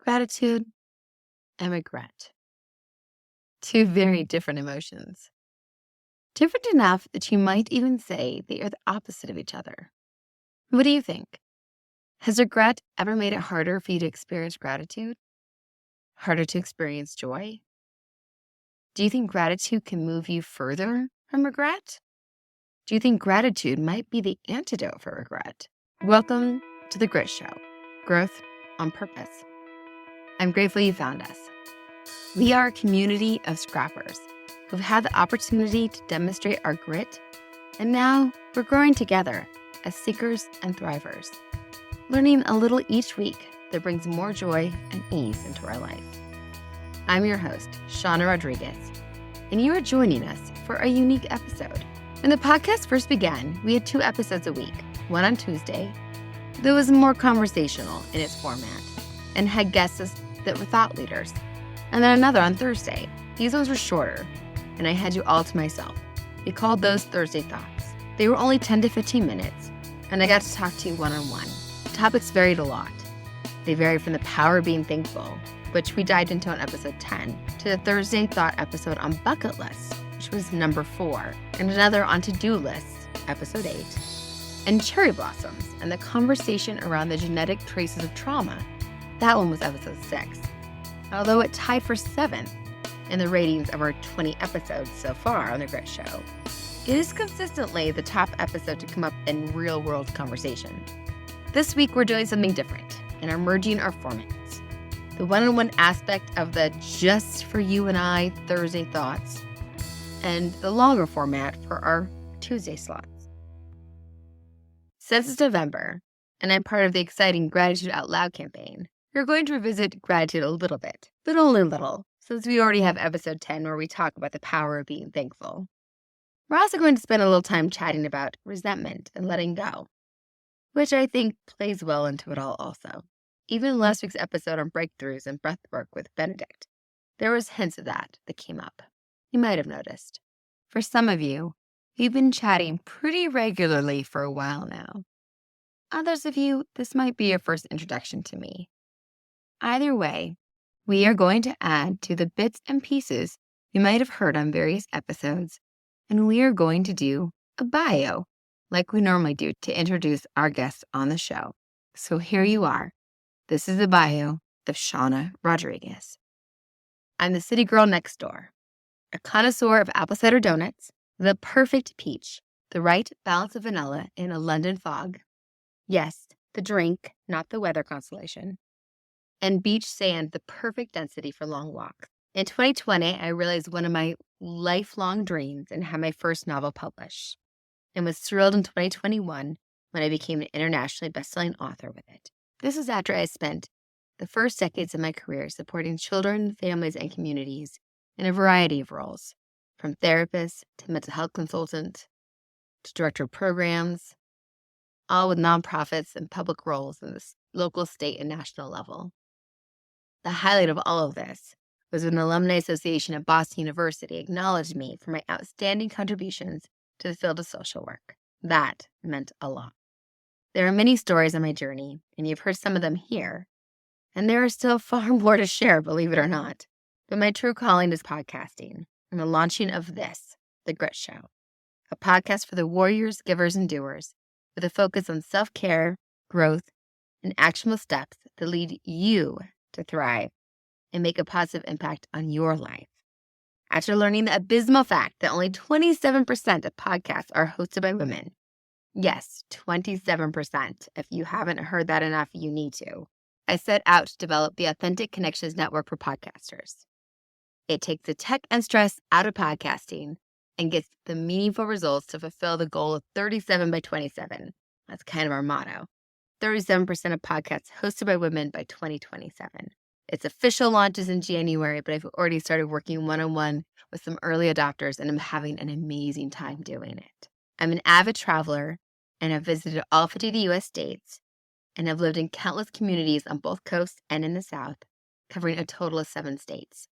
Gratitude and regret. Two very different emotions. Different enough that you might even say they are the opposite of each other. What do you think? Has regret ever made it harder for you to experience gratitude? Harder to experience joy? Do you think gratitude can move you further from regret? Do you think gratitude might be the antidote for regret? Welcome to The Grit Show, Growth on Purpose. I'm grateful you found us. We are a community of scrappers who've had the opportunity to demonstrate our grit, and now we're growing together as seekers and thrivers, learning a little each week that brings more joy and ease into our life. I'm your host, Shawna Rodrigues, and you are joining us for a unique episode. When the podcast first began, we had 2 episodes a week, one on Tuesday that was more conversational in its format and had guests that were thought leaders, and then another on Thursday. These ones were shorter, and I had you all to myself. We called those Thursday Thoughts. They were only 10 to 15 minutes, and I got to talk to you one-on-one. The topics varied a lot. They varied from the power of being thankful, which we dived into on episode 10, to the Thursday Thought episode on bucket lists, which was number 4, and another on to-do lists, episode 8, and cherry blossoms, and the conversation around the genetic traces of trauma. That one was episode 6. Although it tied for 7th in the ratings of our 20 episodes so far on The Grit Show, it is consistently the top episode to come up in real-world conversation. This week, we're doing something different and are merging our formats. The one-on-one aspect of the just for you and I Thursday Thoughts, and the longer format for our Tuesday slots. Since it's November, and I'm part of the exciting Gratitude Out Loud campaign, we're going to revisit gratitude a little bit, but only a little, since we already have episode 10 where we talk about the power of being thankful. We're also going to spend a little time chatting about resentment and letting go, which I think plays well into it all also. Even in last week's episode on breakthroughs and breathwork with Benedict, there was hints of that came up. You might have noticed. For some of you, we've been chatting pretty regularly for a while now. Others of you, this might be your first introduction to me. Either way, we are going to add to the bits and pieces you might have heard on various episodes, and we are going to do a bio, like we normally do, to introduce our guests on the show. So here you are. This is the bio of Shawna Rodrigues. I'm the city girl next door, a connoisseur of apple cider donuts, the perfect peach, the right balance of vanilla in a London fog. Yes, the drink, not the weather constellation. And beach sand, the perfect density for long walks. In 2020, I realized one of my lifelong dreams and had my first novel published, and was thrilled in 2021 when I became an internationally best-selling author with it. This was after I spent the first decades of my career supporting children, families, and communities in a variety of roles, from therapist to mental health consultant to director of programs, all with nonprofits and public roles in the local, state, and national level. The highlight of all of this was when the Alumni Association at Boston University acknowledged me for my outstanding contributions to the field of social work. That meant a lot. There are many stories on my journey, and you've heard some of them here, and there are still far more to share, believe it or not. But my true calling is podcasting, and the launching of this, The Grit Show, a podcast for the warriors, givers, and doers, with a focus on self-care, growth, and actionable steps that lead you to thrive and make a positive impact on your life. After learning the abysmal fact that only 27% of podcasts are hosted by women, yes, 27%, if you haven't heard that enough, you need to, I set out to develop the Authentic Connections Network for podcasters. It takes the tech and stress out of podcasting and gets the meaningful results to fulfill the goal of 37 by 27. That's kind of our motto. 37% of podcasts hosted by women by 2027. Its official launch is in January, but I've already started working one-on-one with some early adopters, and I'm having an amazing time doing it. I'm an avid traveler, and have visited all 50 of the U.S. states, and have lived in countless communities on both coasts and in the South, covering a total of 7 states.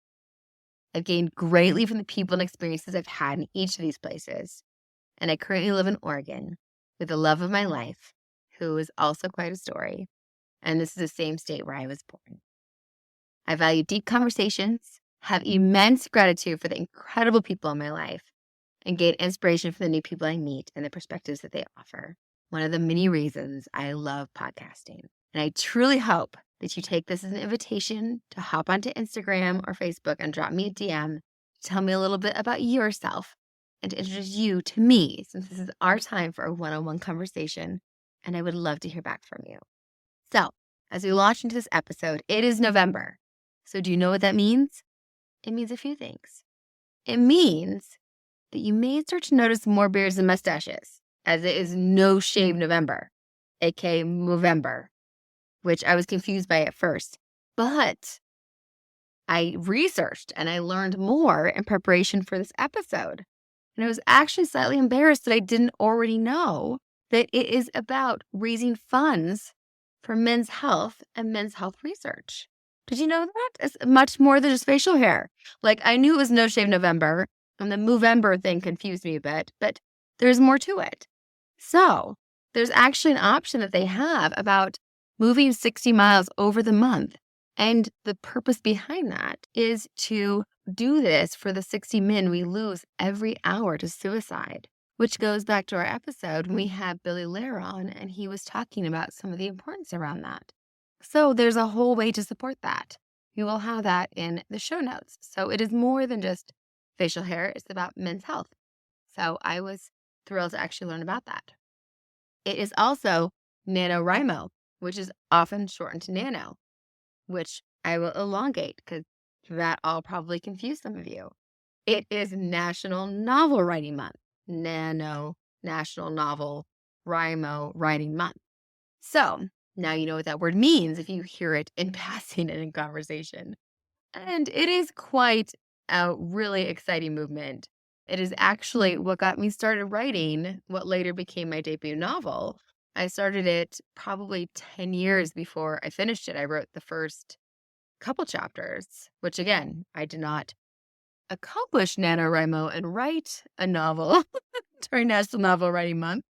I've gained greatly from the people and experiences I've had in each of these places, and I currently live in Oregon with the love of my life, who is also quite a story, and this is the same state where I was born. I value deep conversations, have immense gratitude for the incredible people in my life, and gain inspiration from the new people I meet and the perspectives that they offer. One of the many reasons I love podcasting. And I truly hope that you take this as an invitation to hop onto Instagram or Facebook and drop me a DM. Tell me a little bit about yourself and to introduce you to me, since this is our time for a one-on-one conversation, and I would love to hear back from you. So, as we launch into this episode, it is November. So do you know what that means? It means a few things. It means that you may start to notice more beards and mustaches, as it is No Shave November, aka Movember, which I was confused by at first. But I researched and I learned more in preparation for this episode. And I was actually slightly embarrassed that I didn't already know that it is about raising funds for men's health and men's health research. Did you know that? It's much more than just facial hair. Like, I knew it was No Shave November, and the Movember thing confused me a bit, but there's more to it. So there's actually an option that they have about moving 60 miles over the month. And the purpose behind that is to do this for the 60 men we lose every hour to suicide, which goes back to our episode when we had Billy Lair on, and he was talking about some of the importance around that. So there's a whole way to support that. We will have that in the show notes. So it is more than just facial hair. It's about men's health. So I was thrilled to actually learn about that. It is also NaNoWriMo, which is often shortened to Nano, which I will elongate because that all probably confused some of you. It is National Novel Writing Month. Nano, National Novel, Rimo Writing Month. So now you know what that word means if you hear it in passing and in conversation. And it is quite a really exciting movement. It is actually what got me started writing what later became my debut novel. I started it probably 10 years before I finished it. I wrote the first couple chapters, which again, I did not accomplish NaNoWriMo and write a novel during National Novel Writing Month.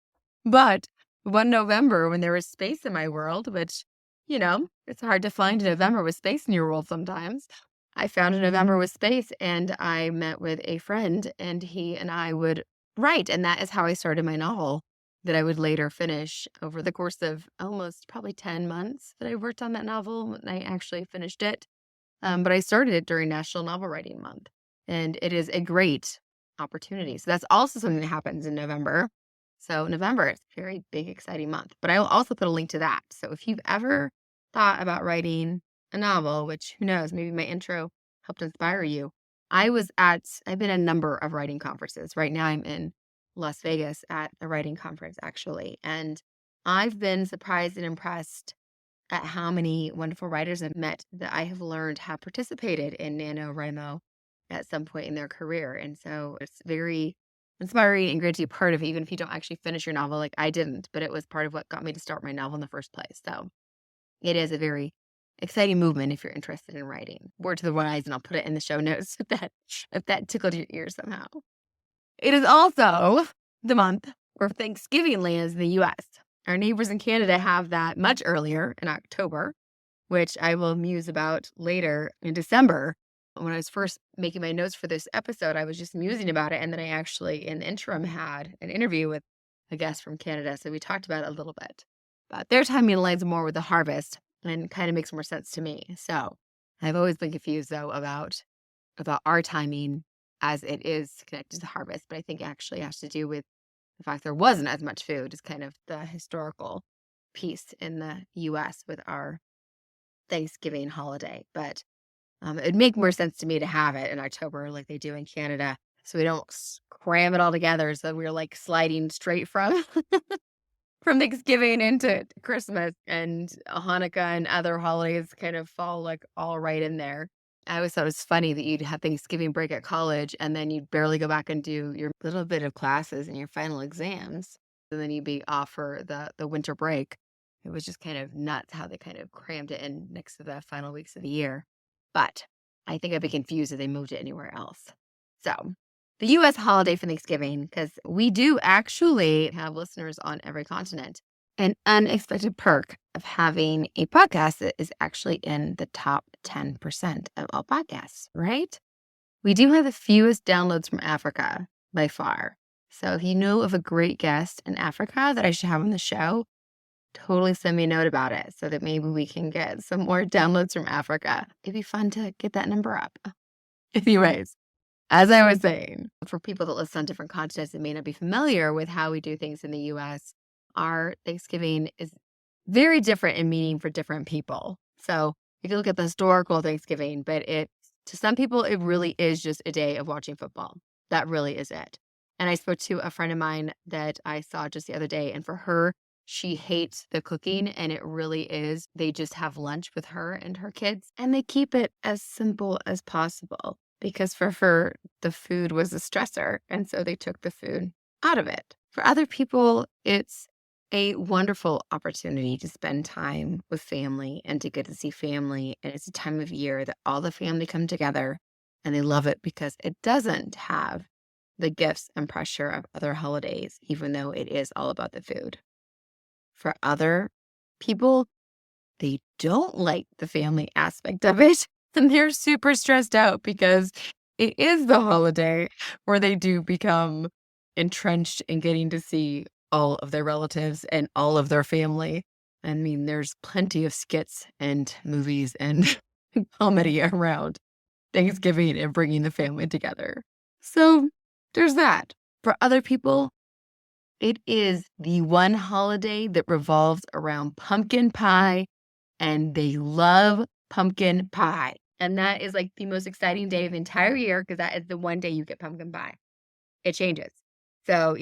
But one November, when there was space in my world, which, you know, it's hard to find a November with space in your world sometimes. I found a November with space, and I met with a friend, and he and I would write. And that is how I started my novel that I would later finish over the course of almost probably 10 months that I worked on that novel when I actually finished it. But I started it during National Novel Writing Month, and it is a great opportunity. So that's also something that happens in November. So November is a very big, exciting month, but I will also put a link to that. So if you've ever thought about writing a novel, which who knows, maybe my intro helped inspire you. I've been at a number of writing conferences. Right now I'm in Las Vegas at a writing conference, actually. And I've been surprised and impressed at how many wonderful writers I've met that I have learned have participated in NaNoWriMo at some point in their career. And so it's very inspiring and great to be part of it, even if you don't actually finish your novel like I didn't, but it was part of what got me to start my novel in the first place. So it is a very exciting movement if you're interested in writing. Word to the wise, and I'll put it in the show notes if that tickled your ears somehow. It is also the month where Thanksgiving lands in the US. Our neighbors in Canada have that much earlier in October, which I will muse about later in December. When I was first making my notes for this episode, I was just musing about it. And then I actually, in the interim, had an interview with a guest from Canada. So we talked about it a little bit. But their timing aligns more with the harvest and kind of makes more sense to me. So I've always been confused, though, about our timing as it is connected to the harvest. But I think it actually has to do with the fact there wasn't as much food, is kind of the historical piece in the U.S. with our Thanksgiving holiday. But it'd make more sense to me to have it in October like they do in Canada, so we don't cram it all together. So we're like sliding straight from Thanksgiving into Christmas, and Hanukkah and other holidays kind of fall like all right in there. I always thought it was funny that you'd have Thanksgiving break at college and then you'd barely go back and do your little bit of classes and your final exams. And then you'd be off for the winter break. It was just kind of nuts how they kind of crammed it in next to the final weeks of the year. But I think I'd be confused if they moved it anywhere else. So the U.S. holiday for Thanksgiving, because we do actually have listeners on every continent. An unexpected perk of having a podcast that is actually in the top 10% of all podcasts, right? We do have the fewest downloads from Africa by far. So if you know of a great guest in Africa that I should have on the show, totally send me a note about it so that maybe we can get some more downloads from Africa. It'd be fun to get that number up. Anyways, as I was saying, for people that listen on different continents and may not be familiar with how we do things in the US, our Thanksgiving is very different in meaning for different people. So you can look at the historical Thanksgiving, but to some people, it really is just a day of watching football. That really is it. And I spoke to a friend of mine that I saw just the other day, and for her, she hates the cooking, and it really is. They just have lunch with her and her kids, and they keep it as simple as possible because for her, the food was a stressor. And so they took the food out of it. For other people, it's a wonderful opportunity to spend time with family and to get to see family. And it's a time of year that all the family come together and they love it because it doesn't have the gifts and pressure of other holidays, even though it is all about the food. For other people, they don't like the family aspect of it. And they're super stressed out because it is the holiday where they do become entrenched in getting to see all of their relatives and all of their family. I mean, there's plenty of skits and movies and comedy around Thanksgiving and bringing the family together. So there's that. For other people, it is the one holiday that revolves around pumpkin pie, and they love pumpkin pie. And that is like the most exciting day of the entire year because that is the one day you get pumpkin pie. It changes. So,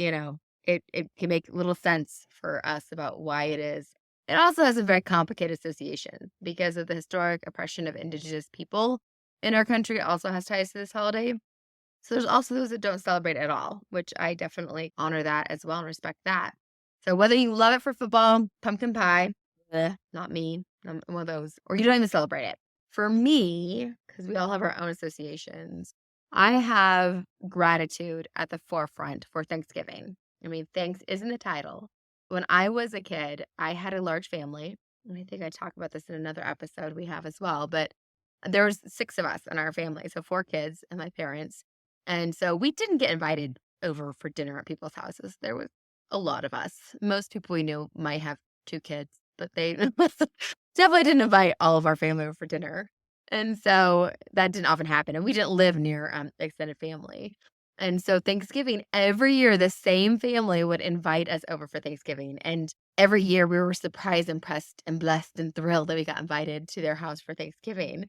it can make little sense for us about why it is. It also has a very complicated association because of the historic oppression of indigenous people in our country. It also has ties to this holiday. So there's also those that don't celebrate at all, which I definitely honor that as well and respect that. So whether you love it for football, pumpkin pie, not me, I'm one of those, or you don't even celebrate it. For me, because we all have our own associations, I have gratitude at the forefront for Thanksgiving. I mean, thanks is in the title. When I was a kid, I had a large family, and I think I talk about this in another episode we have as well, but there was 6 of us in our family, so 4 kids and my parents. And so we didn't get invited over for dinner at people's houses. There was a lot of us. Most people we knew might have 2 kids, but they definitely didn't invite all of our family over for dinner. And so that didn't often happen. And we didn't live near extended family. And so Thanksgiving, every year, the same family would invite us over for Thanksgiving. And every year we were surprised, impressed, and blessed and thrilled that we got invited to their house for Thanksgiving.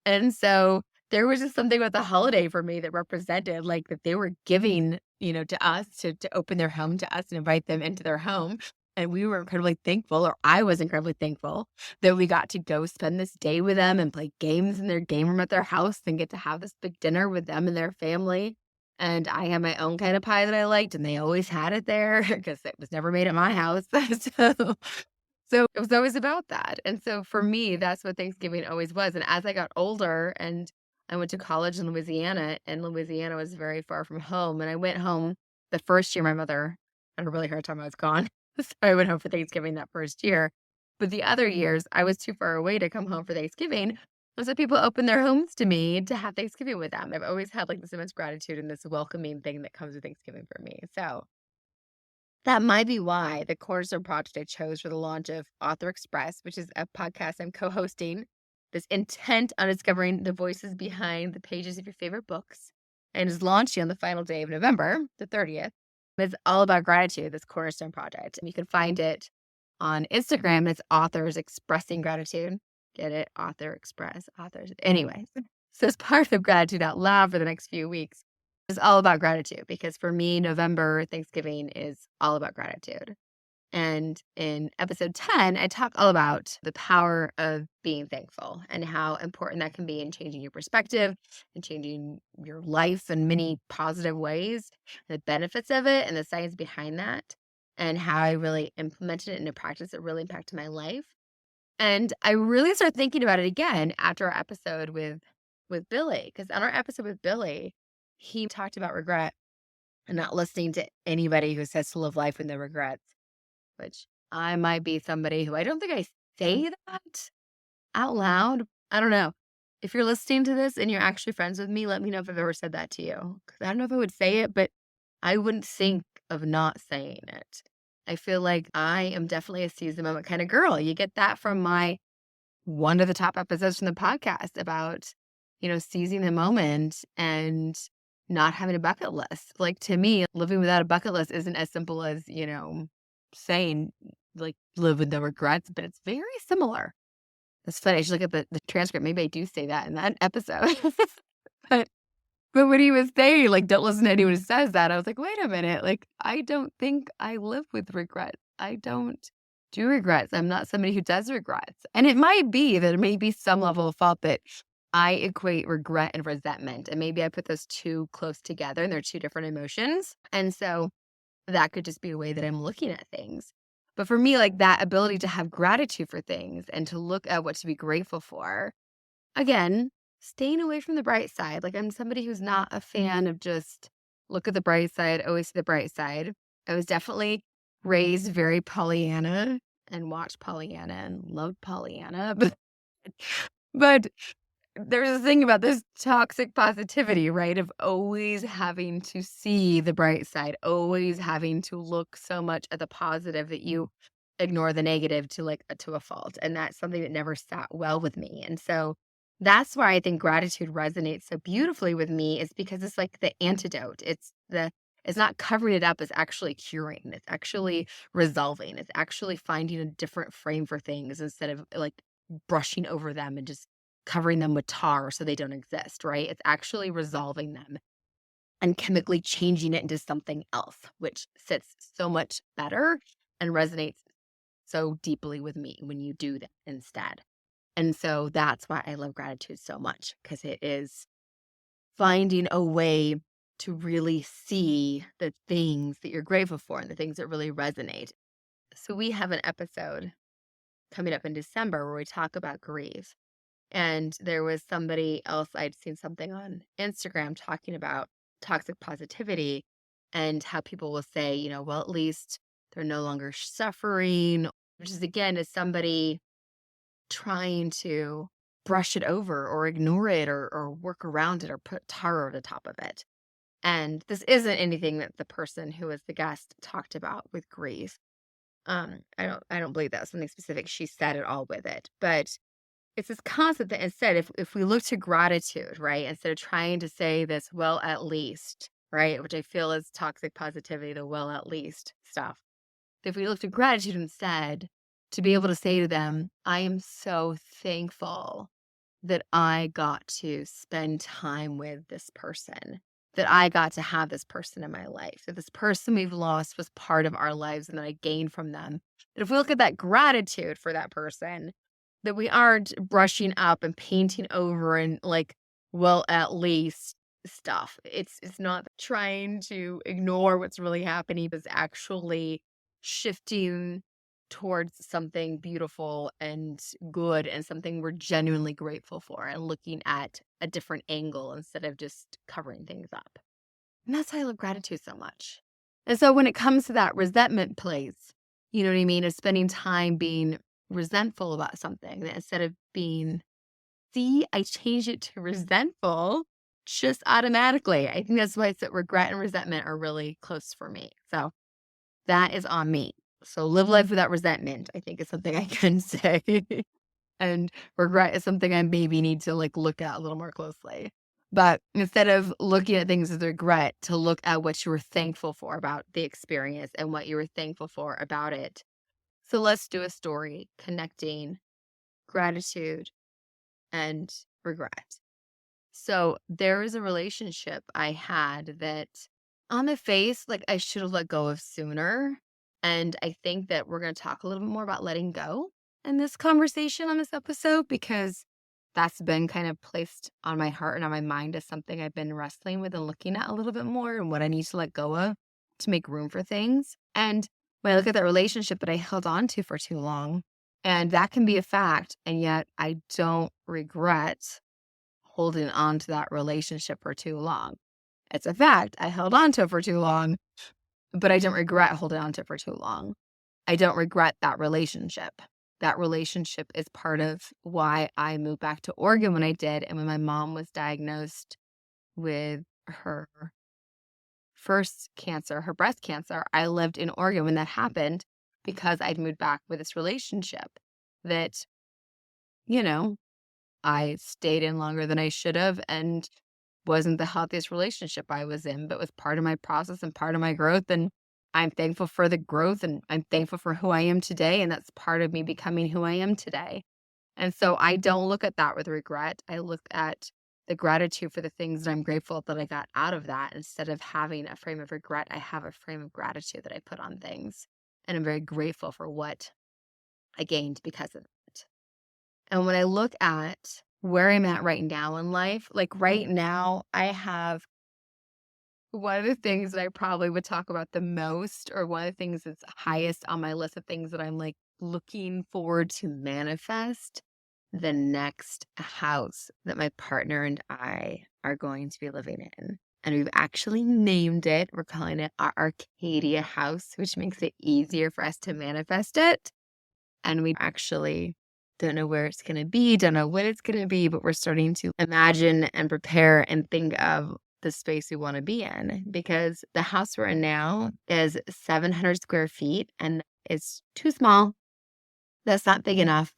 And so there was just something about the holiday for me that represented like that they were giving, to us to open their home to us and invite them into their home. And we were incredibly thankful, or I was incredibly thankful that we got to go spend this day with them and play games in their game room at their house and get to have this big dinner with them and their family. And I had my own kind of pie that I liked, and they always had it there because it was never made at my house. So it was always about that. And so for me, that's what Thanksgiving always was. And as I got older and I went to college in Louisiana, and Louisiana was very far from home. And I went home the first year my mother had a really hard time I was gone. So I went home for Thanksgiving that first year. But the other years, I was too far away to come home for Thanksgiving. And so people opened their homes to me to have Thanksgiving with them. I've always had like this immense gratitude and this welcoming thing that comes with Thanksgiving for me. So that might be why the Cornerstone project I chose for the launch of Author Express, which is a podcast I'm co-hosting, this intent on discovering the voices behind the pages of your favorite books, and is launching on the final day of November, the 30th. It's all about gratitude, this Cornerstone project. And you can find it on Instagram. It's Authors Expressing Gratitude. Get it? Author Express. Authors. Anyways, so it's part of Gratitude Out Loud for the next few weeks. It's all about gratitude because for me, November, Thanksgiving is all about gratitude. And in episode 10, I talk all about the power of being thankful and how important that can be in changing your perspective and changing your life in many positive ways, the benefits of it and the science behind that, and how I really implemented it into practice. It really impacted my life. And I really started thinking about it again after our episode with Billy, because on our episode with Billy, he talked about regret and not listening to anybody who says to live life with no regrets, which I might be somebody who I don't think I say that out loud. I don't know. If you're listening to this and you're actually friends with me, let me know if I've ever said that to you. 'Cause I don't know if I would say it, but I wouldn't think of not saying it. I feel like I am definitely a seize the moment kind of girl. You get that from my one of the top episodes from the podcast about, seizing the moment and not having a bucket list. Like, to me, living without a bucket list isn't as simple as, saying, like, live with no regrets, but it's very similar. That's funny. I should look at the transcript. Maybe I do say that in that episode. but but when he was saying, like, don't listen to anyone who says that, I was like, wait a minute. Like, I don't think I live with regret. I don't do regrets. I'm not somebody who does regrets. And it might be that it may be some level of fault that I equate regret and resentment. And maybe I put those two close together and they're two different emotions. And so that could just be a way that I'm looking at things. But for me, like, that ability to have gratitude for things and to look at what to be grateful for, again, staying away from the bright side. Like, I'm somebody who's not a fan of just look at the bright side, always see the bright side. I was definitely raised very Pollyanna and watched Pollyanna and loved Pollyanna. But there's a thing about this toxic positivity, right? Of always having to see the bright side, always having to look so much at the positive that you ignore the negative to a fault. And that's something that never sat well with me. And so that's why I think gratitude resonates so beautifully with me, is because it's like the antidote. It's not covering it up, it's actually curing. It's actually resolving. It's actually finding a different frame for things instead of like brushing over them and just covering them with tar so they don't exist, right? It's actually resolving them and chemically changing it into something else, which sits so much better and resonates so deeply with me when you do that instead. And so that's why I love gratitude so much, because it is finding a way to really see the things that you're grateful for and the things that really resonate. So we have an episode coming up in December where we talk about grief. And there was somebody else, I'd seen something on Instagram talking about toxic positivity and how people will say, well, at least they're no longer suffering, which is, again, is somebody trying to brush it over or ignore it or work around it or put tar over the top of it. And this isn't anything that the person who was the guest talked about with grief. I don't believe that was something specific she said at all with it, but it's this concept that instead, if we look to gratitude, right, instead of trying to say this, well, at least, right, which I feel is toxic positivity, the well, at least stuff. If we look to gratitude instead, to be able to say to them, I am so thankful that I got to spend time with this person, that I got to have this person in my life, that this person we've lost was part of our lives and that I gained from them. That if we look at that gratitude for that person, that we aren't brushing up and painting over and like, well, at least stuff. It's not trying to ignore what's really happening, but it's actually shifting towards something beautiful and good and something we're genuinely grateful for and looking at a different angle instead of just covering things up. And that's why I love gratitude so much. And so when it comes to that resentment place, you know what I mean, of spending time being resentful about something, that instead of being, see, I changed it to resentful just automatically. I think that's why it's that regret and resentment are really close for me. So that is on me. So live life without resentment, I think, is something I can say. And regret is something I maybe need to like look at a little more closely. But instead of looking at things as regret, to look at what you were thankful for about the experience and what you were thankful for about it. So let's do a story connecting gratitude and regret. So there was a relationship I had that on the face, like, I should have let go of sooner. And I think that we're going to talk a little bit more about letting go in this conversation on this episode, because that's been kind of placed on my heart and on my mind as something I've been wrestling with and looking at a little bit more and what I need to let go of to make room for things. And when I look at that relationship that I held on to for too long, and that can be a fact, and yet I don't regret holding on to that relationship for too long. It's a fact. I held on to it for too long, but I don't regret holding on to it for too long. I don't regret that relationship. That relationship is part of why I moved back to Oregon when I did. And when my mom was diagnosed with her first cancer, her breast cancer, I lived in Oregon when that happened because I'd moved back with this relationship that, you know, I stayed in longer than I should have and wasn't the healthiest relationship I was in, but was part of my process and part of my growth. And I'm thankful for the growth and I'm thankful for who I am today. And that's part of me becoming who I am today. And so I don't look at that with regret. I look at the gratitude for the things that I'm grateful that I got out of that. Instead of having a frame of regret, I have a frame of gratitude that I put on things. And I'm very grateful for what I gained because of it. And when I look at where I'm at right now in life, like right now, I have one of the things that I probably would talk about the most, or one of the things that's highest on my list of things that I'm like looking forward to manifest, the next house that my partner and I are going to be living in. And we've actually named it, we're calling it our Arcadia house, which makes it easier for us to manifest it. And we actually don't know where it's going to be, don't know what it's going to be, but we're starting to imagine and prepare and think of the space we want to be in, because the house we're in now is 700 square feet and it's too small. That's not big enough.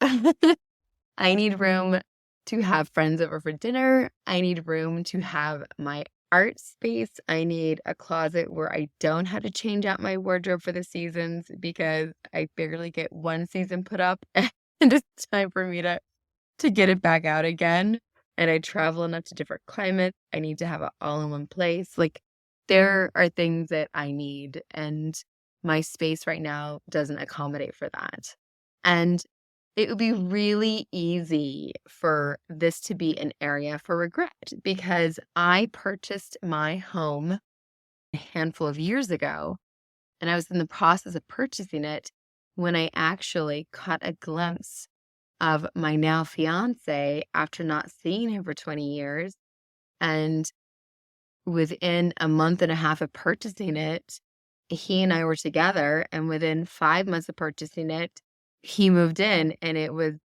I need room to have friends over for dinner. I need room to have my art space. I need a closet where I don't have to change out my wardrobe for the seasons because I barely get one season put up and it's time for me to get it back out again. And I travel enough to different climates. I need to have it all in one place. Like, there are things that I need, and my space right now doesn't accommodate for that. And it would be really easy for this to be an area for regret because I purchased my home a handful of years ago, and I was in the process of purchasing it when I actually caught a glimpse of my now fiance after not seeing him for 20 years. And within a month and a half of purchasing it, he and I were together. And within 5 months of purchasing it, he moved in and it was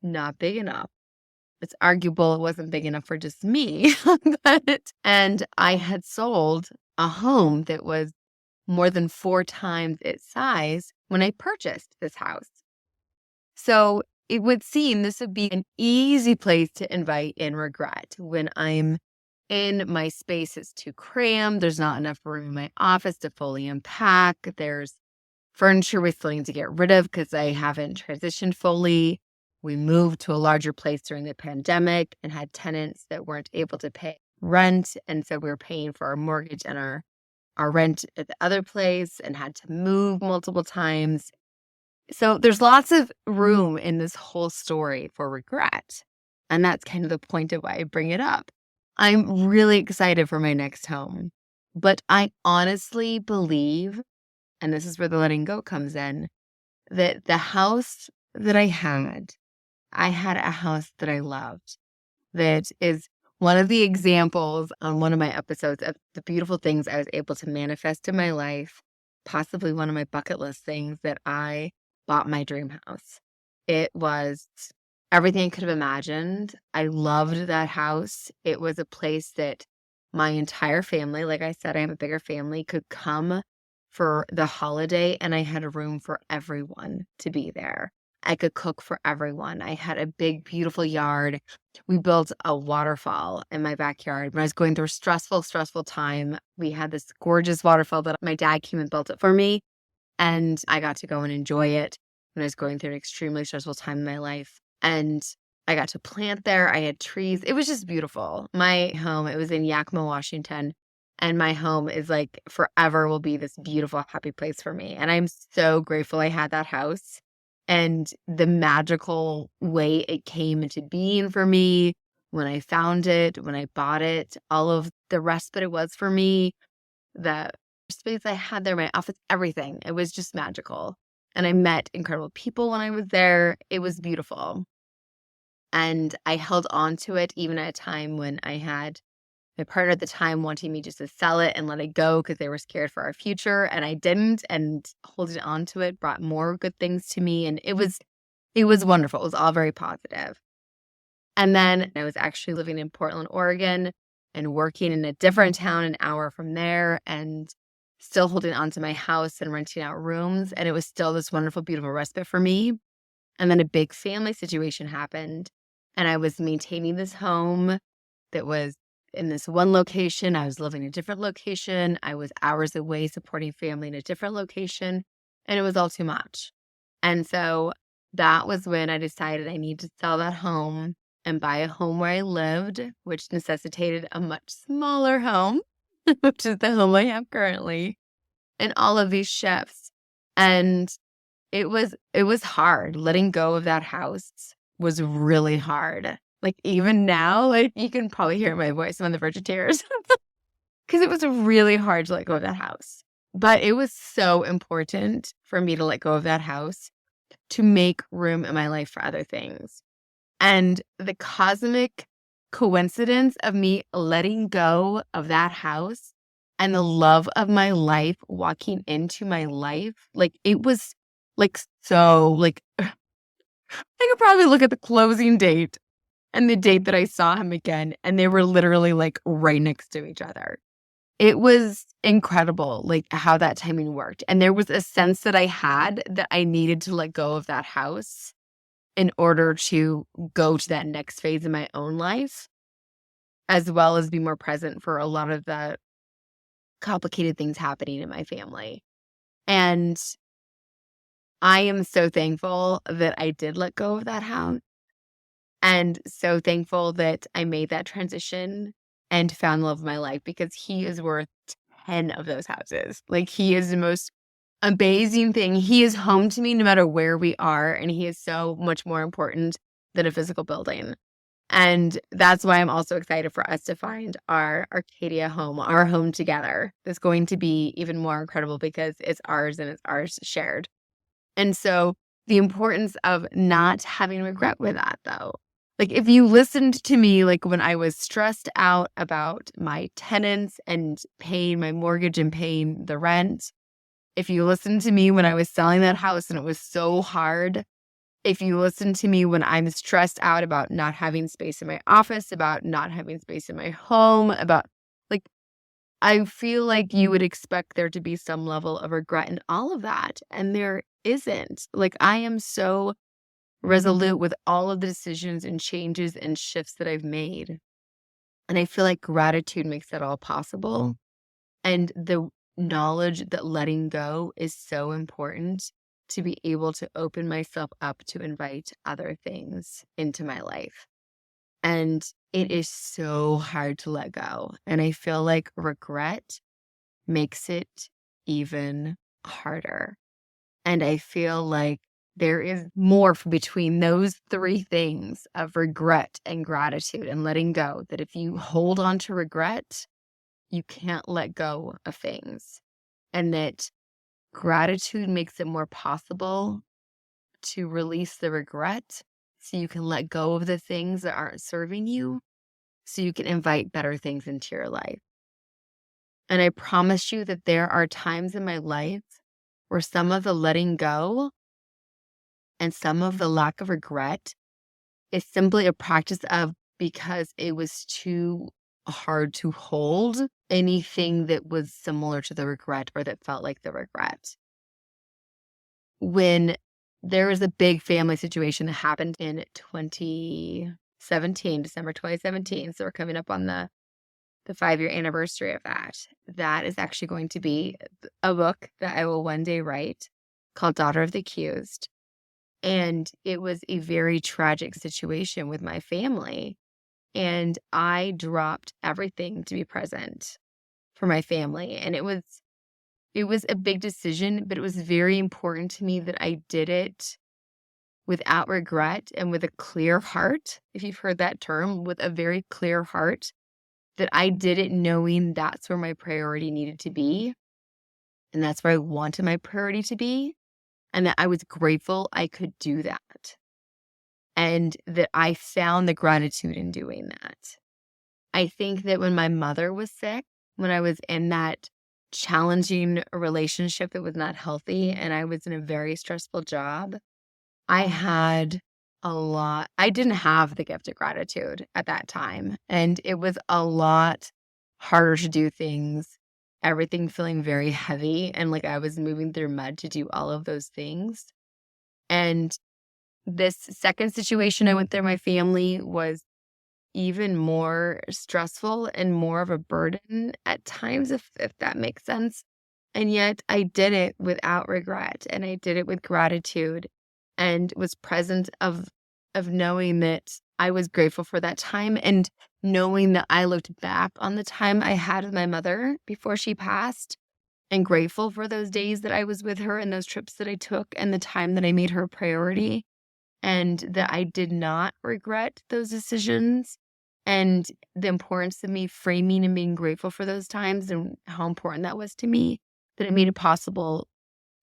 not big enough. It's arguable it wasn't big enough for just me. And I had sold a home that was more than 4 times its size when I purchased this house. So it would seem this would be an easy place to invite in regret when I'm in my space. It's too crammed. There's not enough room in my office to fully unpack. There's furniture we still need to get rid of because I haven't transitioned fully. We moved to a larger place during the pandemic and had tenants that weren't able to pay rent. And so we were paying for our mortgage and our rent at the other place and had to move multiple times. So there's lots of room in this whole story for regret. And that's kind of the point of why I bring it up. I'm really excited for my next home, but I honestly believe, and this is where the letting go comes in, that the house that I had a house that I loved. That is one of the examples on one of my episodes of the beautiful things I was able to manifest in my life, possibly one of my bucket list things, that I bought my dream house. It was everything I could have imagined. I loved that house. It was a place that my entire family, like I said, I have a bigger family, could come for the holiday, and I had a room for everyone to be there. I could cook for everyone. I had a big, beautiful yard. We built a waterfall in my backyard. When I was going through a stressful time, we had this gorgeous waterfall that my dad came and built it for me. And I got to go and enjoy it when I was going through an extremely stressful time in my life. And I got to plant there. I had trees. It was just beautiful. My home, it was in Yakima, Washington. And my home is like forever will be this beautiful, happy place for me. And I'm so grateful I had that house and the magical way it came into being for me when I found it, when I bought it, all of the respite it was for me, the space I had there, my office, everything. It was just magical. And I met incredible people when I was there. It was beautiful. And I held on to it even at a time when I had my partner at the time wanting me just to sell it and let it go because they were scared for our future, and I didn't. And holding on to it brought more good things to me, and it was wonderful. It was all very positive. And then I was actually living in Portland, Oregon, and working in a different town an hour from there, and still holding on to my house and renting out rooms. And it was still this wonderful, beautiful respite for me. And then a big family situation happened, and I was maintaining this home that was in this one location. I was living in a different location. I was hours away supporting family in a different location, and it was all too much. And so that was when I decided I need to sell that home and buy a home where I lived, which necessitated a much smaller home, which is the home I have currently, and all of these shifts. And it was hard. Letting go of that house was really hard. Like, even now, like, you can probably hear my voice. I'm on the verge of tears because it was really hard to let go of that house. But it was so important for me to let go of that house to make room in my life for other things. And the cosmic coincidence of me letting go of that house and the love of my life walking into my life, like, it was like, so, like, I could probably look at the closing date and the date that I saw him again, and they were literally like right next to each other. It was incredible, like, how that timing worked. And there was a sense that I had that I needed to let go of that house in order to go to that next phase in my own life, as well as be more present for a lot of the complicated things happening in my family. And I am so thankful that I did let go of that house, and so thankful that I made that transition and found the love of my life, because he is worth 10 of those houses. Like, he is the most amazing thing. He is home to me no matter where we are, and he is so much more important than a physical building. And that's why I'm also excited for us to find our Arcadia home, our home together. That's going to be even more incredible because it's ours and it's ours shared. And so the importance of not having regret with that, though. Like, if you listened to me, like, when I was stressed out about my tenants and paying my mortgage and paying the rent, if you listened to me when I was selling that house and it was so hard, if you listen to me when I'm stressed out about not having space in my office, about not having space in my home, about, like, I feel like you would expect there to be some level of regret in all of that. And there isn't. Like, I am so resolute with all of the decisions and changes and shifts that I've made. And I feel like gratitude makes that all possible. And the knowledge that letting go is so important to be able to open myself up to invite other things into my life. And it is so hard to let go. And I feel like regret makes it even harder. And I feel like there is more between those three things of regret and gratitude and letting go, that if you hold on to regret, you can't let go of things. And that gratitude makes it more possible to release the regret so you can let go of the things that aren't serving you, so you can invite better things into your life. And I promise you that there are times in my life where some of the letting go and some of the lack of regret is simply a practice of, because it was too hard to hold anything that was similar to the regret or that felt like the regret. When there was a big family situation that happened in 2017, December 2017, so we're coming up on the 5-year anniversary of that. That is actually going to be a book that I will one day write called Daughter of the Accused. And it was a very tragic situation with my family. And I dropped everything to be present for my family. And it was a big decision, but it was very important to me that I did it without regret and with a clear heart. If you've heard that term, with a very clear heart, that I did it knowing that's where my priority needed to be. And that's where I wanted my priority to be. And that I was grateful I could do that. And that I found the gratitude in doing that. I think that when my mother was sick, when I was in that challenging relationship that was not healthy and I was in a very stressful job, I had I didn't have the gift of gratitude at that time. And it was a lot harder to do things, everything feeling very heavy. And like I was moving through mud to do all of those things. And this second situation I went through, my family was even more stressful and more of a burden at times, if that makes sense. And yet I did it without regret and I did it with gratitude and was present of knowing that I was grateful for that time and knowing that I looked back on the time I had with my mother before she passed and grateful for those days that I was with her and those trips that I took and the time that I made her a priority and that I did not regret those decisions and the importance of me framing and being grateful for those times and how important that was to me, that it made it possible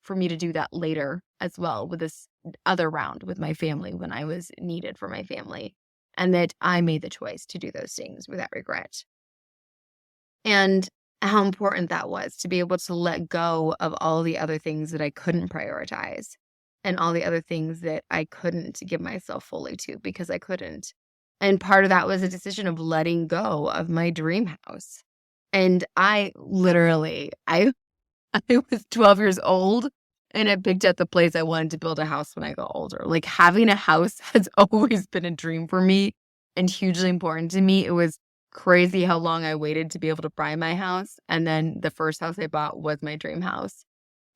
for me to do that later as well with this other round with my family when I was needed for my family, and that I made the choice to do those things without regret. And how important that was to be able to let go of all the other things that I couldn't prioritize and all the other things that I couldn't give myself fully to because I couldn't. And part of that was a decision of letting go of my dream house. And I literally, I was 12 years old and I picked out the place I wanted to build a house when I got older. Like having a house has always been a dream for me and hugely important to me. It was crazy how long I waited to be able to buy my house. And then the first house I bought was my dream house.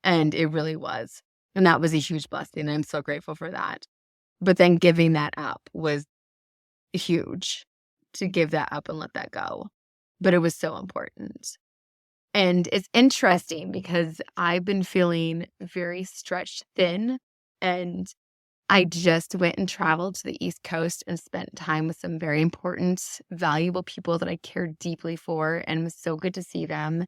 And it really was. And that was a huge blessing. I'm so grateful for that. But then giving that up was huge, to give that up and let that go. But it was so important. And it's interesting because I've been feeling very stretched thin, and I just went and traveled to the East Coast and spent time with some very important, valuable people that I care deeply for, and it was so good to see them.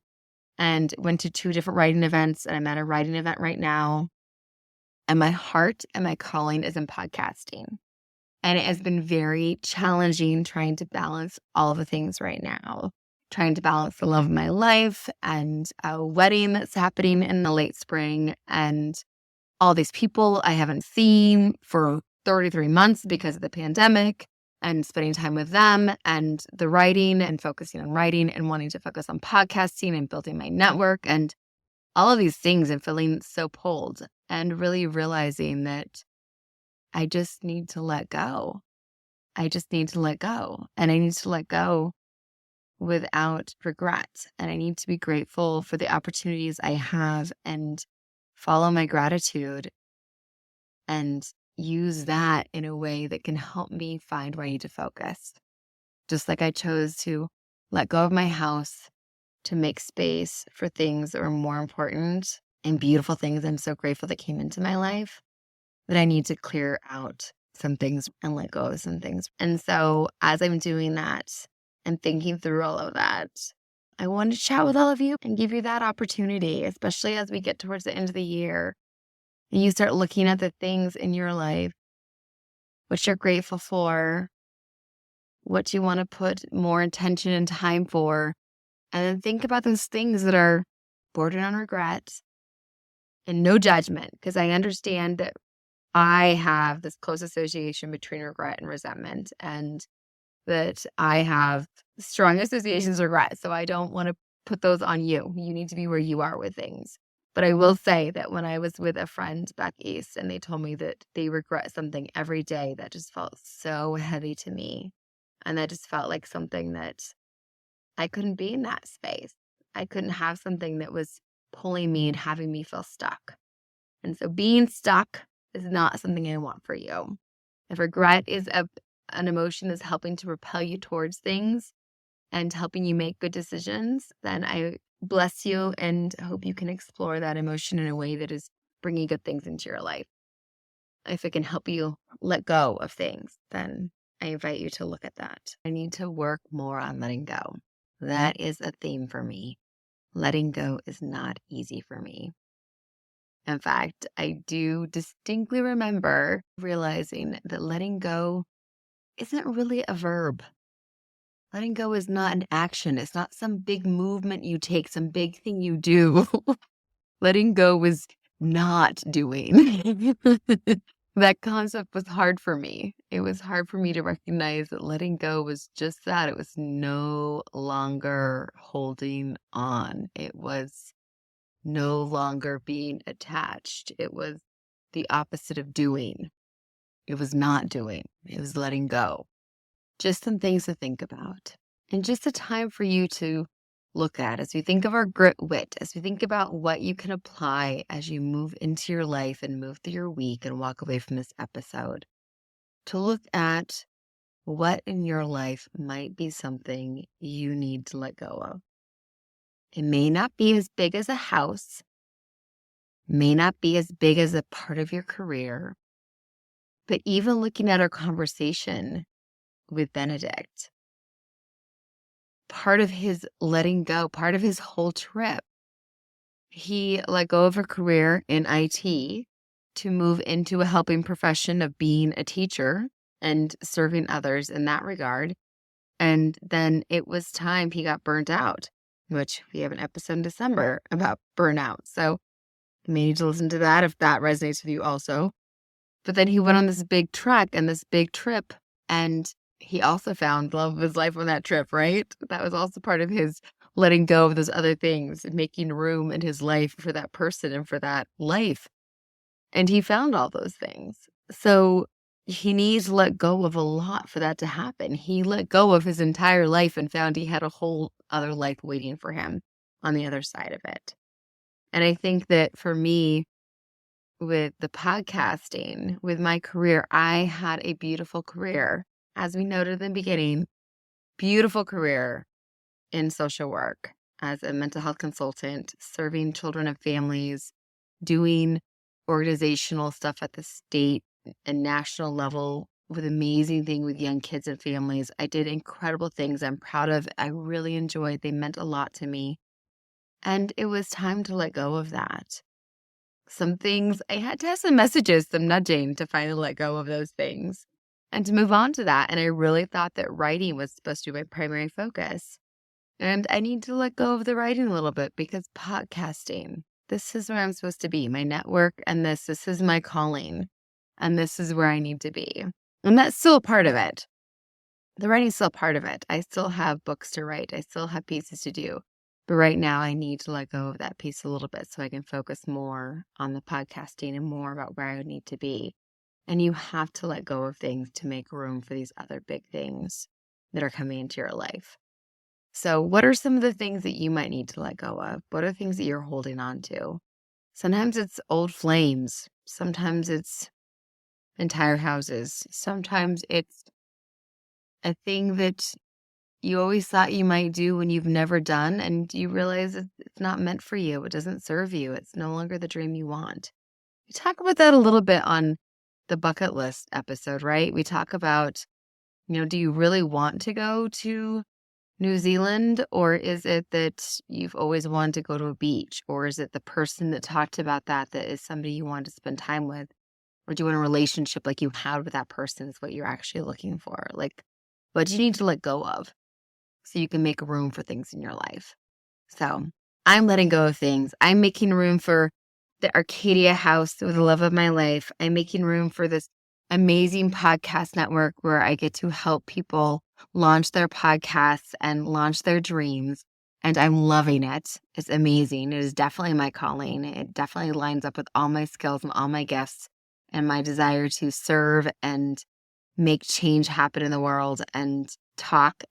And went to 2 different writing events, and I'm at a writing event right now. And my heart and my calling is in podcasting. And it has been very challenging trying to balance all of the things right now. Trying to balance the love of my life and a wedding that's happening in the late spring and all these people I haven't seen for 33 months because of the pandemic and spending time with them and the writing and focusing on writing and wanting to focus on podcasting and building my network and all of these things and feeling so pulled and really realizing that I just need to let go. I just need to let go, and I need to let go without regret. And I need to be grateful for the opportunities I have and follow my gratitude and use that in a way that can help me find where I need to focus. Just like I chose to let go of my house to make space for things that were more important and beautiful things I'm so grateful that came into my life, that I need to clear out some things and let go of some things. And so as I'm doing that and thinking through all of that, I wanted to chat with all of you and give you that opportunity, especially as we get towards the end of the year and you start looking at the things in your life, what you're grateful for, what you want to put more intention and time for, and then think about those things that are bordering on regret and no judgment, because I understand that I have this close association between regret and resentment, and that I have strong associations with regret. So I don't want to put those on you. You need to be where you are with things. But I will say that when I was with a friend back east and they told me that they regret something every day, that just felt so heavy to me. And that just felt like something that I couldn't be in that space. I couldn't have something that was pulling me and having me feel stuck. And so being stuck is not something I want for you. If regret is an emotion that's helping to repel you towards things and helping you make good decisions, then I bless you and hope you can explore that emotion in a way that is bringing good things into your life. If it can help you let go of things, then I invite you to look at that. I need to work more on letting go. That is a theme for me. Letting go is not easy for me. In fact, I do distinctly remember realizing that letting go isn't really a verb. Letting go is not an action. It's not some big movement you take, some big thing you do. Letting go was not doing. That concept was hard for me. It was hard for me to recognize that letting go was just that. It was no longer holding on. It was no longer being attached. It was the opposite of doing. It was not doing. It was letting go. Just some things to think about. And just a time for you to look at as we think of our grit wit, as we think about what you can apply as you move into your life and move through your week and walk away from this episode. To look at what in your life might be something you need to let go of. It may not be as big as a house, may not be as big as a part of your career, but even looking at our conversation with Benedict, part of his letting go, part of his whole trip, he let go of a career in IT to move into a helping profession of being a teacher and serving others in that regard. And then it was time he got burnt out, which we have an episode in December about burnout. So you may need to listen to that if that resonates with you also. But then he went on this big trek and this big trip, and he also found love of his life on that trip, right? That was also part of his letting go of those other things and making room in his life for that person and for that life. And he found all those things. So he needs to let go of a lot for that to happen. He let go of his entire life and found he had a whole other life waiting for him on the other side of it. And I think that for me, with the podcasting, with my career, I had a beautiful career. As we noted in the beginning, beautiful career in social work as a mental health consultant, serving children and families, doing organizational stuff at the state and national level with amazing things with young kids and families. I did incredible things I'm proud of. I really enjoyed. They meant a lot to me. And it was time to let go of that. Some things, I had to have some messages, some nudging to finally let go of those things and to move on to that. And I really thought that writing was supposed to be my primary focus. And I need to let go of the writing a little bit because podcasting, this is where I'm supposed to be, my network, and this is my calling. And this is where I need to be. And that's still a part of it. The writing's still part of it. I still have books to write. I still have pieces to do. But right now I need to let go of that piece a little bit so I can focus more on the podcasting and more about where I need to be. And you have to let go of things to make room for these other big things that are coming into your life. So what are some of the things that you might need to let go of? What are things that you're holding on to? Sometimes it's old flames. Sometimes it's entire houses. Sometimes it's a thing that you always thought you might do when you've never done, and you realize it's not meant for you. It doesn't serve you. It's no longer the dream you want. We talk about that a little bit on the bucket list episode, right? We talk about, do you really want to go to New Zealand, or is it that you've always wanted to go to a beach, or is it the person that talked about that is somebody you want to spend time with, or do you want a relationship like you had with that person is what you're actually looking for? Like, what do you need to let go of so you can make room for things in your life? So I'm letting go of things. I'm making room for the Arcadia house with the love of my life. I'm making room for this amazing podcast network where I get to help people launch their podcasts and launch their dreams. And I'm loving it. It's amazing. It is definitely my calling. It definitely lines up with all my skills and all my gifts and my desire to serve and make change happen in the world and talk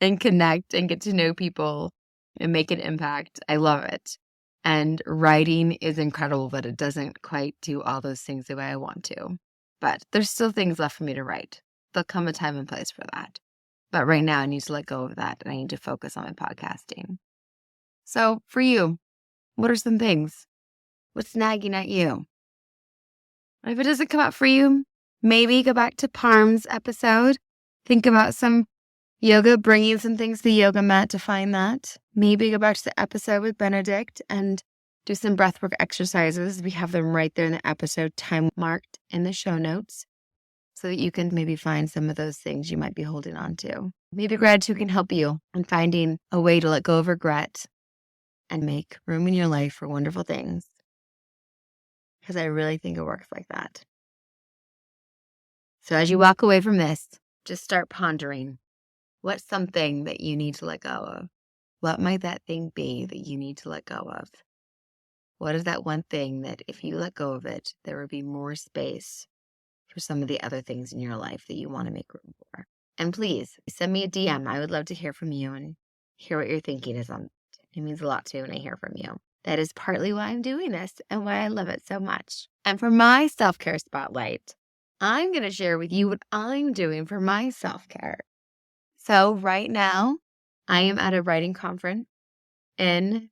and connect and get to know people and make an impact. I love it. And writing is incredible, but it doesn't quite do all those things the way I want to. But there's still things left for me to write. There'll come a time and place for that. But right now I need to let go of that and I need to focus on my podcasting. So for you, what are some things? What's nagging at you? If it doesn't come out for you, maybe go back to Parm's episode. Think about some yoga, bringing some things to the yoga mat to find that. Maybe go back to the episode with Benedict and do some breathwork exercises. We have them right there in the episode, time marked in the show notes, so that you can maybe find some of those things you might be holding on to. Maybe gratitude can help you in finding a way to let go of regret and make room in your life for wonderful things. Because I really think it works like that. So as you walk away from this, just start pondering, what's something that you need to let go of? What might that thing be that you need to let go of? What is that one thing that if you let go of it, there would be more space for some of the other things in your life that you want to make room for? And please send me a DM. I would love to hear from you and hear what your thinking is on it. It means a lot to me when I hear from you. That is partly why I'm doing this and why I love it so much. And for my self-care spotlight, I'm going to share with you what I'm doing for my self-care. So right now, I am at a writing conference in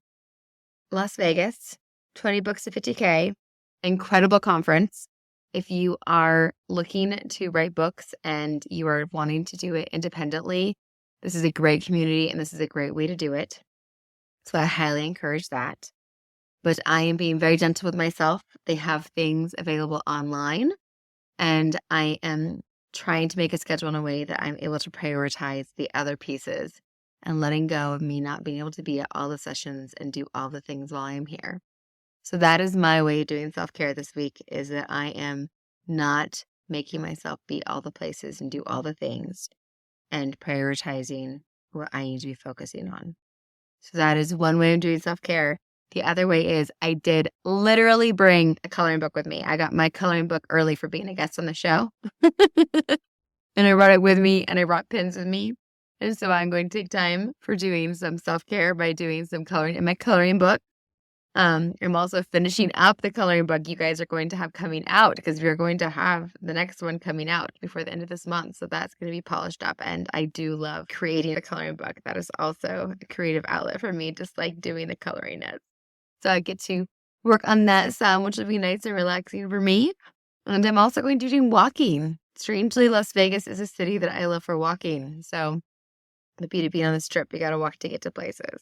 Las Vegas, 20 books to 50K, incredible conference. If you are looking to write books and you are wanting to do it independently, this is a great community and this is a great way to do it. So I highly encourage that. But I am being very gentle with myself. They have things available online, and I am trying to make a schedule in a way that I'm able to prioritize the other pieces and letting go of me not being able to be at all the sessions and do all the things while I'm here. So that is my way of doing self-care this week, is that I am not making myself be all the places and do all the things and prioritizing what I need to be focusing on. So that is one way of doing self-care. The other way is I did literally bring a coloring book with me. I got my coloring book early for being a guest on the show. And I brought it with me and I brought pins with me. And so I'm going to take time for doing some self-care by doing some coloring in my coloring book. I'm also finishing up the coloring book you guys are going to have coming out, because we're going to have the next one coming out before the end of this month. So that's going to be polished up. And I do love creating a coloring book. That is also a creative outlet for me, just like doing the coloring is. So I get to work on that some, which will be nice and relaxing for me. And I'm also going to be doing walking. Strangely, Las Vegas is a city that I love for walking. So the beauty of being on this trip, you got to walk to get to places.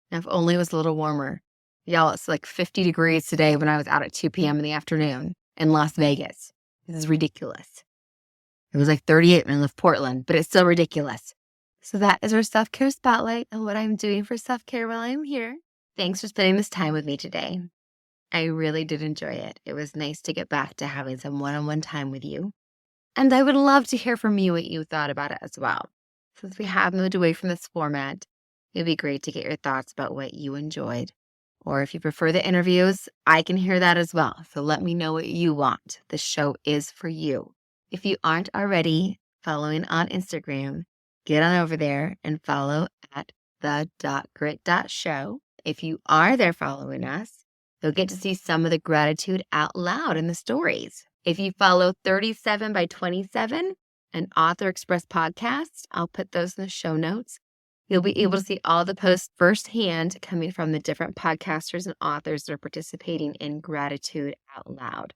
Now, if only it was a little warmer. Y'all, it's like 50 degrees today when I was out at 2 p.m. in the afternoon in Las Vegas. This is ridiculous. It was like 38 when I left Portland, but it's still ridiculous. So that is our self-care spotlight and what I'm doing for self-care while I'm here. Thanks for spending this time with me today. I really did enjoy it. It was nice to get back to having some one-on-one time with you. And I would love to hear from you what you thought about it as well. Since we have moved away from this format, it'd be great to get your thoughts about what you enjoyed. Or if you prefer the interviews, I can hear that as well. So let me know what you want. The show is for you. If you aren't already following on Instagram, get on over there and follow at the.grit.show. If you are there following us, you'll get to see some of the gratitude out loud in the stories. If you follow 37 by 27, an Author Express podcast, I'll put those in the show notes. You'll be able to see all the posts firsthand coming from the different podcasters and authors that are participating in Gratitude Out Loud.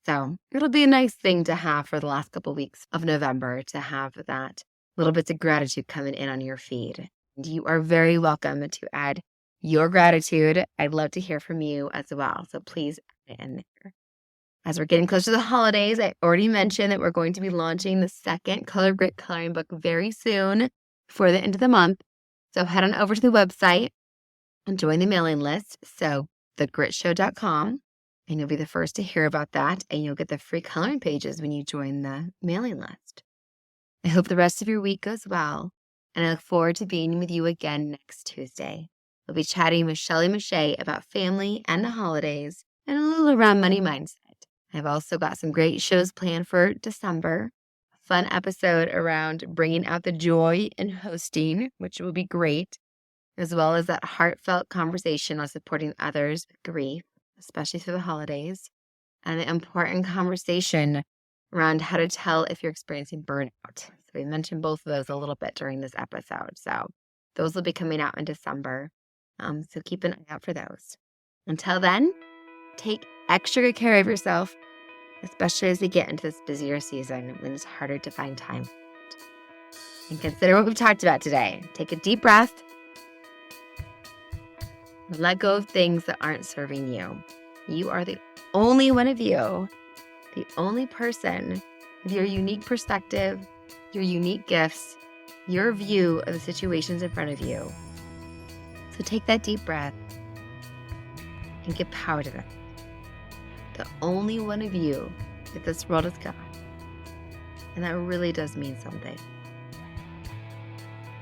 So it'll be a nice thing to have for the last couple weeks of November, to have that little bits of gratitude coming in on your feed. And you are very welcome to add your gratitude. I'd love to hear from you as well. So please add it in there. As we're getting closer to the holidays, I already mentioned that we're going to be launching the second Color Grit coloring book very soon, before the end of the month. So head on over to the website and join the mailing list. So thegritshow.com, and you'll be the first to hear about that. And you'll get the free coloring pages when you join the mailing list. I hope the rest of your week goes well. And I look forward to being with you again next Tuesday. We'll be chatting with Shelly Mache about family and the holidays and a little around money mindset. I've also got some great shows planned for December. Fun episode around bringing out the joy in hosting, which will be great, as well as that heartfelt conversation on supporting others with grief, especially through the holidays, and the important conversation around how to tell if you're experiencing burnout. So we mentioned both of those a little bit during this episode. So those will be coming out in December. So keep an eye out for those. Until then, take extra good care of yourself, especially as we get into this busier season when it's harder to find time. And consider what we've talked about today. Take a deep breath. And let go of things that aren't serving you. You are the only one of you, the only person with your unique perspective, your unique gifts, your view of the situations in front of you. So take that deep breath and give power to them. The only one of you that this world has got. And that really does mean something.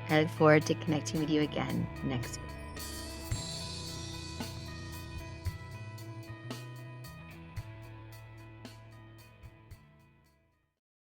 I look forward to connecting with you again next week.